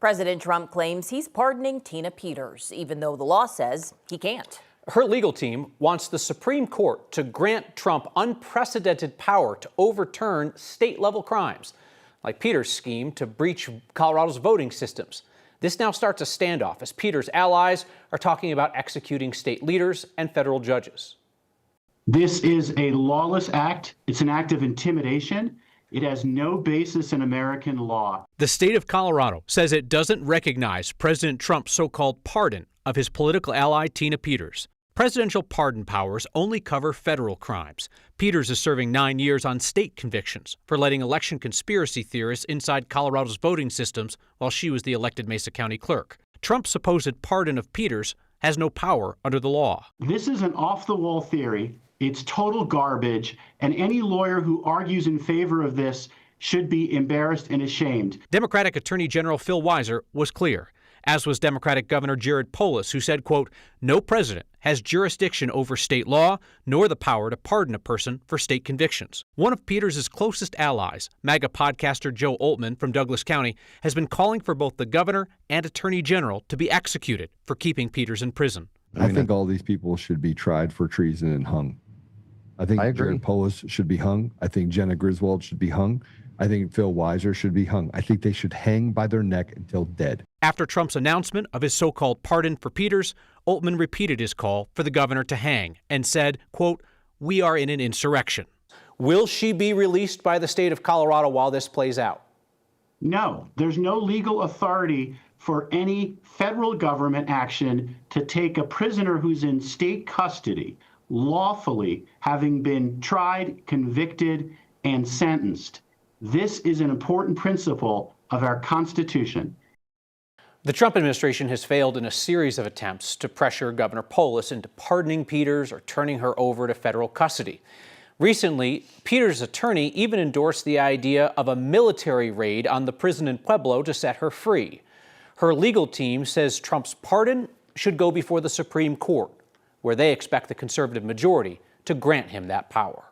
President Trump claims he's pardoning Tina Peters, even though the law says he can't. Her legal team wants the Supreme Court to grant Trump unprecedented power to overturn state-level crimes, like Peters' scheme to breach Colorado's voting systems. This now starts a standoff as Peters' allies are talking about executing state leaders and federal judges. This is a lawless act. It's an act of intimidation. It has no basis in American law. The state of Colorado says it doesn't recognize President Trump's so-called pardon of his political ally Tina Peters. Presidential pardon powers only cover federal crimes. Peters is serving 9 years on state convictions for letting election conspiracy theorists inside Colorado's voting systems while she was the elected Mesa County clerk. Trump's supposed pardon of Peters has no power under the law. This is an off-the-wall theory. It's total garbage, and any lawyer who argues in favor of this should be embarrassed and ashamed. Democratic Attorney General Phil Weiser was clear, as was Democratic Governor Jared Polis, who said, quote, "No president has jurisdiction over state law nor the power to pardon a person for state convictions." One of Peters' closest allies, MAGA podcaster Joe Oltmann from Douglas County, has been calling for both the governor and attorney general to be executed for keeping Peters in prison. I think all these people should be tried for treason and hung. I think Jared Polis should be hung. I think Jenna Griswold should be hung. I think Phil Weiser should be hung. I think they should hang by their neck until dead. After Trump's announcement of his so-called pardon for Peters, Oltmann repeated his call for the governor to hang and said, quote, "We are in an insurrection." Will she be released by the state of Colorado while this plays out? No, there's no legal authority for any federal government action to take a prisoner who's in state custody lawfully, having been tried, convicted, and sentenced. This is an important principle of our Constitution. The Trump administration has failed in a series of attempts to pressure Governor Polis into pardoning Peters or turning her over to federal custody. Recently, Peters' attorney even endorsed the idea of a military raid on the prison in Pueblo to set her free. Her legal team says Trump's pardon should go before the Supreme Court, where they expect the conservative majority to grant him that power.